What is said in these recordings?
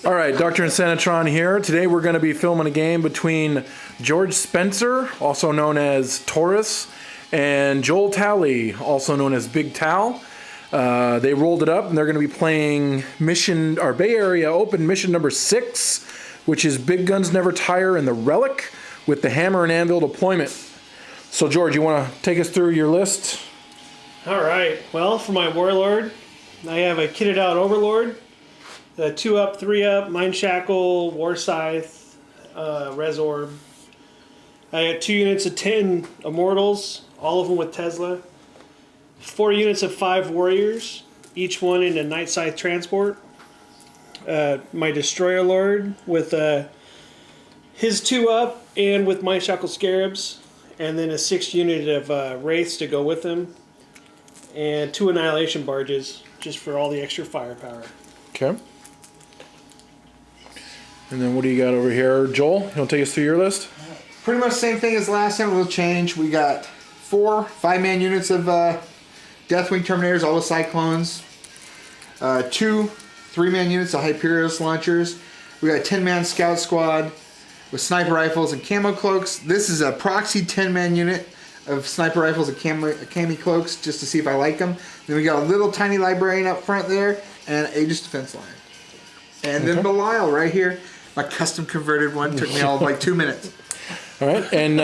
All right, Dark Angels and Necron here. Today we're going to be filming a game between George Spencer, also known as Taurus, and Joel Talley, also known as Big Tal. They rolled it up, and they're going to be playing Bay Area Open mission number 6, which is Big Guns Never Tire in the Relic with the Hammer and Anvil deployment. So, George, you want to take us through your list? All right. Well, for my Warlord, I have a kitted out Overlord, a 2-up, 3-up, Mind Shackle, War Scythe, Res Orb. I got 2 units of 10 Immortals, all of them with Tesla. 4 units of 5 Warriors, each one in a Night Scythe transport. My Destroyer Lord with his 2-up and with Mind Shackle Scarabs, and then a 6 unit of Wraiths to go with them, and 2 Annihilation Barges just for all the extra firepower. Okay. And then what do you got over here, Joel? You want to take us through your list? Pretty much the same thing as last time. We'll change. We got 4 5-man units of Deathwing Terminators, all the Cyclones. 2 3-man units of Hyperios launchers. We got a 10-man Scout Squad with sniper rifles and camo cloaks. This is a proxy 10-man unit of sniper rifles and cami cloaks, just to see if I like them. Then we got a little tiny librarian up front there and Aegis Defense Line. And then Belial right here. My custom converted one took me all like 2 minutes. All right, and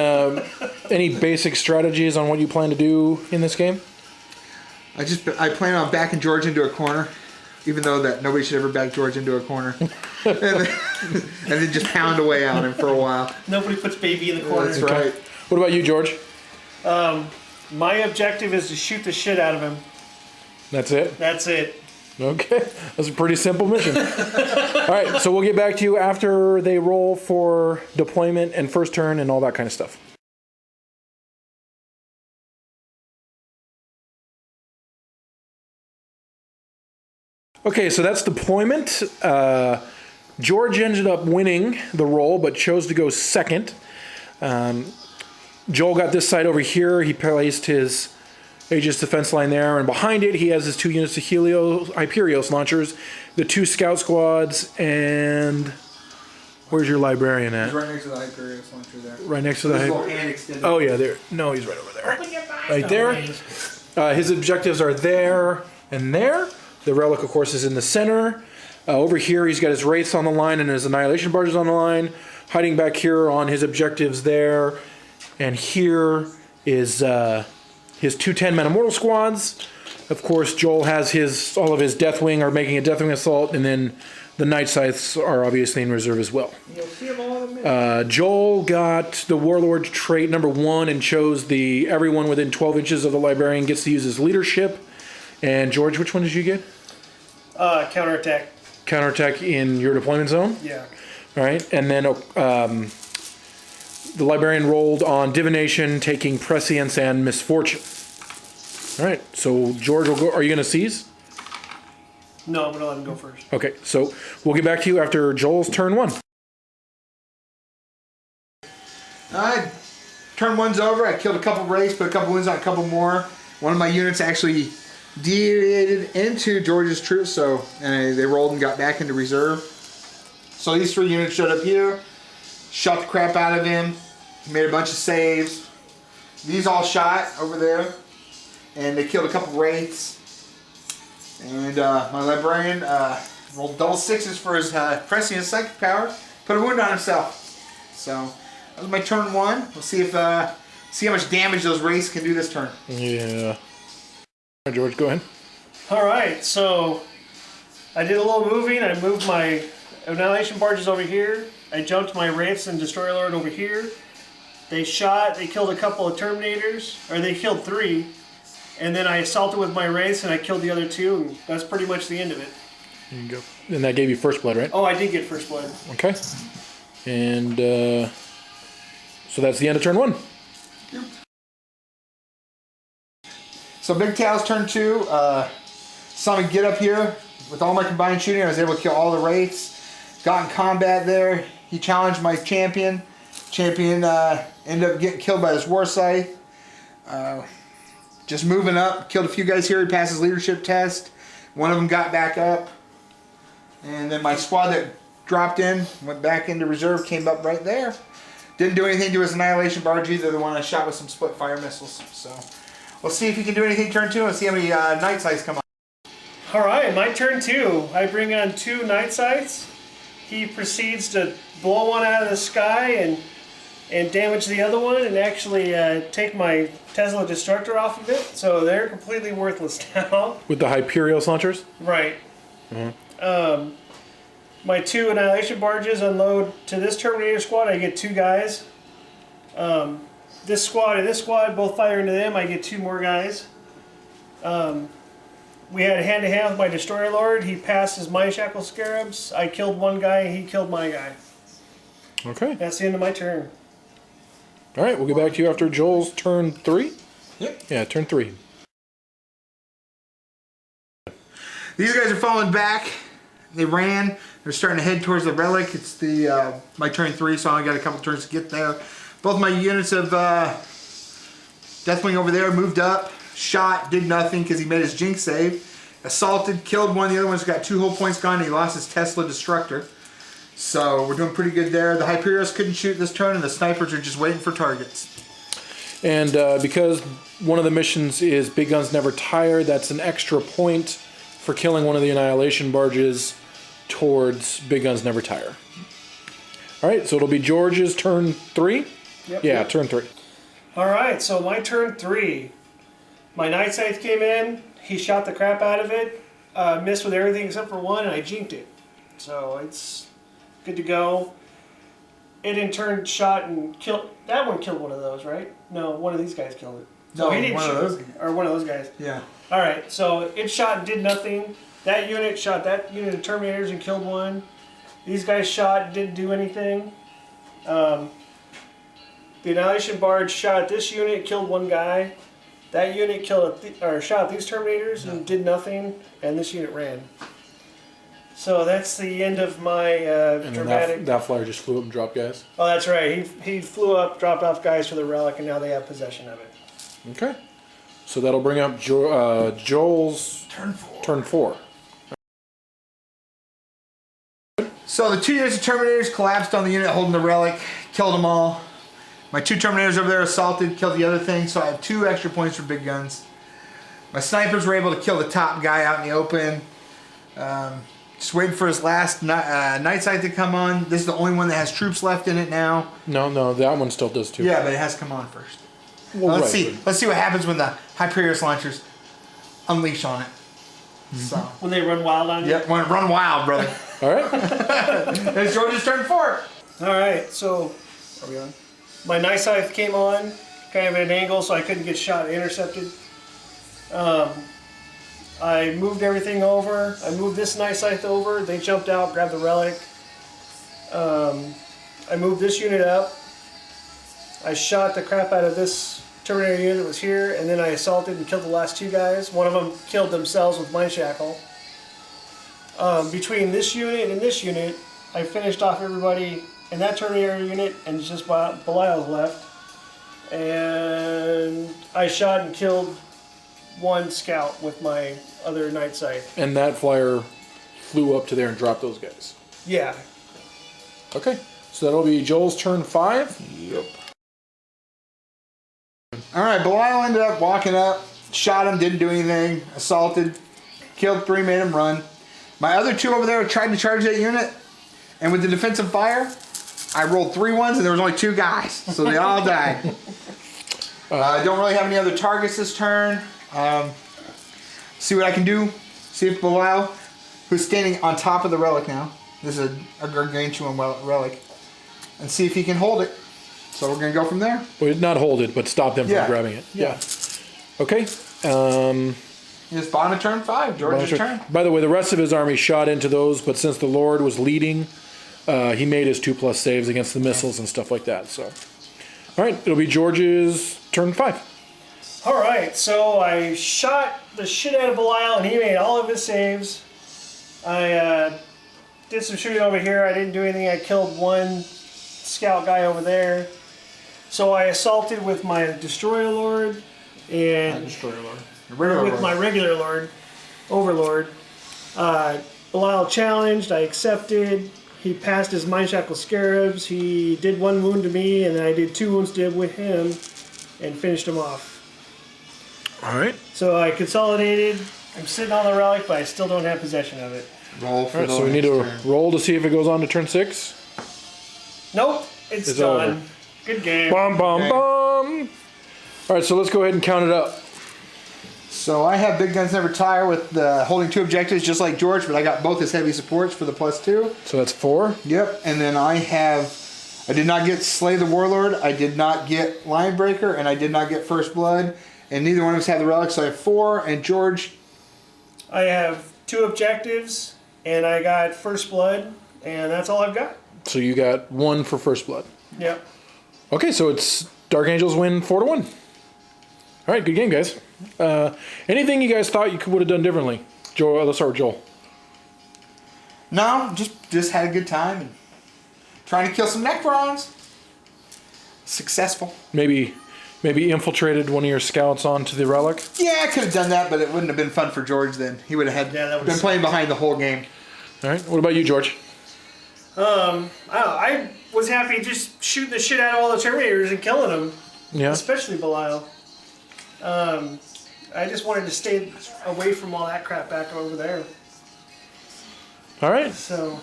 any basic strategies on what you plan to do in this game? I plan on backing George into a corner, even though that nobody should ever back George into a corner, and then just pound away on him for a while. Nobody puts baby in the corner. That's right. What about you, George? My objective is to shoot the shit out of him. That's it? That's it. Okay, that's a pretty simple mission. All right, so we'll get back to you after they roll for deployment and first turn and all that kind of stuff. Okay, so that's deployment. George ended up winning the roll, but chose to go second. Joel got this side over here. He placed his Aegis Defense Line there, and behind it he has his 2 units of Hyperios launchers, the 2 Scout Squads, and where's your Librarian at? He's right next to the Hyperios launcher there. Right next to the Hyperios. Oh yeah, there. No, he's right over there. Right there. His objectives are there and there. The Relic, of course, is in the center. Over here, he's got his Wraiths on the line and his Annihilation Barges on the line. Hiding back here on his objectives there. And here is his 2 10-man Immortal Squads. Of course, Joel has all of his Deathwing are making a Deathwing assault, and then the Night Scythes are obviously in reserve as well. You'll see them all in a minute. Joel got the Warlord trait number 1 and chose everyone within 12 inches of the Librarian gets to use his leadership. And George, which one did you get? Counterattack. Counterattack in your deployment zone? Yeah. All right, and then the Librarian rolled on Divination, taking Prescience and Misfortune. All right, so George will go. Are you going to seize? No, I'm going to let him go first. Okay, so we'll get back to you after Joel's turn 1. Alright, turn 1's over. I killed a couple Wraiths, put a couple wounds on a couple more. One of my units actually deviated into George's troops, and they rolled and got back into reserve. So these 3 units showed up here, shot the crap out of him, made a bunch of saves. These all shot over there, and they killed a couple Wraiths. And my Librarian rolled double 6s for his Prescient Psychic Power, put a wound on himself. So that was my turn 1. We'll see how much damage those Wraiths can do this turn. Yeah. All right, George, go ahead. All right, so I did a little moving. I moved my Annihilation Barges over here. I jumped my Wraiths and Destroyer Lord over here. They killed a couple of Terminators, or they killed 3. And then I assaulted with my Wraiths and I killed the other 2, and that's pretty much the end of it. There you go. And that gave you first blood, right? Oh, I did get first blood. Okay. And so that's the end of turn 1. Yep. So Big Tal's turn 2. Saw me get up here with all my combined shooting. I was able to kill all the Wraiths. Got in combat there. He challenged my champion. Champion ended up getting killed by this War Scythe. Just moving up. Killed a few guys here. He passed his leadership test. One of them got back up. And then my squad that dropped in, went back into reserve, came up right there. Didn't do anything to his Annihilation Barge either, the one I shot with some split fire missiles. So we'll see if he can do anything turn 2 and see how many night sights come on. Alright, my turn 2. I bring on 2 night sights. He proceeds to blow one out of the sky and damage the other one and actually take my Tesla Destructor off of it. So they're completely worthless now. With the Hyperios launchers? Right. My 2 Annihilation Barges unload to this Terminator squad. I get 2 guys. This squad and this squad both fire into them. I get 2 more guys. We had hand-to-hand with my Destroyer Lord. He passed his Mind Shackle Scarabs. I killed one guy, he killed my guy. Okay. That's the end of my turn. All right, we'll get back to you after Joel's turn 3. Yep. Yeah, turn 3. These guys are falling back. They ran. They're starting to head towards the relic. It's the my turn 3, so I only got a couple turns to get there. Both my units of Deathwing over there moved up. Shot, did nothing because he made his Jinx save. Assaulted, killed one. The other one's got 2 whole points gone. And he lost his Tesla Destructor. So we're doing pretty good there. The Hyperios couldn't shoot this turn, and the snipers are just waiting for targets. And because one of the missions is Big Guns Never Tire, that's an extra point for killing one of the Annihilation Barges towards Big Guns Never Tire. All right, so it'll be George's turn 3? Yep. Yeah, turn 3. Alright, so my turn 3. My Night Scythe came in. He shot the crap out of it. Missed with everything except for one, and I jinked it. So it's good to go. It in turn shot and killed. That one killed one of those, right? No, one of these guys killed it. So No, he didn't one of shoot, those. or one of those guys. Yeah. All right, so it shot and did nothing. That unit shot that unit of Terminators and killed one. These guys shot and didn't do anything. The Annihilation Barge shot this unit, killed one guy. That unit killed or shot these Terminators and did nothing, and this unit ran. So that's the end of my And dramatic. then that flyer just flew up and dropped guys. Oh, that's right. He flew up, dropped off guys for the relic, and now they have possession of it. Okay. So that'll bring up Joel's turn 4. So the 2 units of Terminators collapsed on the unit holding the relic, killed them all. My 2 Terminators over there assaulted, killed the other thing, so I have 2 extra points for big guns. My snipers were able to kill the top guy out in the open. Just waiting for his last night sight to come on. This is the only one that has troops left in it now. No, that one still does too. Yeah, but it has to come on first. Well, Let's see. Let's see what happens when the Hyperios launchers unleash on it. So. When they run wild on you? Yep, when it run wild, brother. All right. It's George's turn 4. Alright, so are we on? My Night Scythe came on, kind of at an angle so I couldn't get shot and intercepted. I moved everything over. I moved this Night Scythe over. They jumped out, grabbed the relic. I moved this unit up. I shot the crap out of this Terminator unit that was here, and then I assaulted and killed the last 2 guys. One of them killed themselves with Mind Shackle. Between this unit and this unit, I finished off everybody in that Terminator unit, and just Belial's left. And I shot and killed 1 scout with my other Night Scythe. And that flyer flew up to there and dropped those guys. Yeah. Okay. So that'll be Joel's turn 5. Yep. Alright, Belial ended up walking up, shot him, didn't do anything, assaulted, killed 3, made him run. My other 2 over there tried to charge that unit, and with the defensive fire, I rolled 3 ones and there was only 2 guys, so they all died. I don't really have any other targets this turn. See what I can do. See if Belial, who's standing on top of the relic now, this is a gargantuan relic, and see if he can hold it. So we're going to go from there. Well, not hold it, but stop them from grabbing it. Yeah. Okay. It's bottom of turn 5, George's turn. By the way, the rest of his army shot into those, but since the Lord was leading, he made his 2+ saves against the missiles and stuff like that. So, all right, it'll be George's turn 5. All right, so I shot the shit out of Belial, and he made all of his saves. I did some shooting over here. I didn't do anything. I killed 1 scout guy over there. So I assaulted with my Destroyer Lord and with my regular Lord, Overlord. Belial challenged. I accepted. He passed his Mind Shackle Scarabs. He did 1 wound to me, and then I did 2 wounds to him and finished him off. All right. So I consolidated. I'm sitting on the relic, but I still don't have possession of it. Roll for All right, the so we need to next turn. roll to see if it goes on to turn 6. Nope, it's It's done. over. Good game. Bum, bum, Okay. bum. All right, so let's go ahead and count it up. So I have Big Guns Never Tire with holding 2 objectives just like George, but I got both his heavy supports for the +2. So that's 4. Yep, and then I did not get Slay the Warlord, I did not get Linebreaker, and I did not get First Blood, and neither one of us had the relics, so I have 4, and George, I have 2 objectives, and I got First Blood, and that's all I've got. So you got 1 for First Blood. Yep. Okay, so it's Dark Angels win 4-1. All right, good game, guys. Anything you guys thought you would have done differently? Joel, let's start with Joel. no, just had a good time, and trying to kill some Necrons. Successful. Maybe infiltrated one of your scouts onto the relic. Yeah, I could have done that, but it wouldn't have been fun for George then. He would have Yeah, that would've been sucked. playing behind the whole game. All right, what about you, George? I was happy just shooting the shit out of all the Terminators and killing them, Yeah. especially Belial. I just wanted to stay away from all that crap back over there. All right. So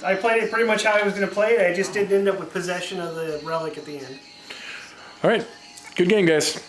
I played it pretty much how I was going to play it. I just didn't end up with possession of the relic at the end. All right. Good game, guys.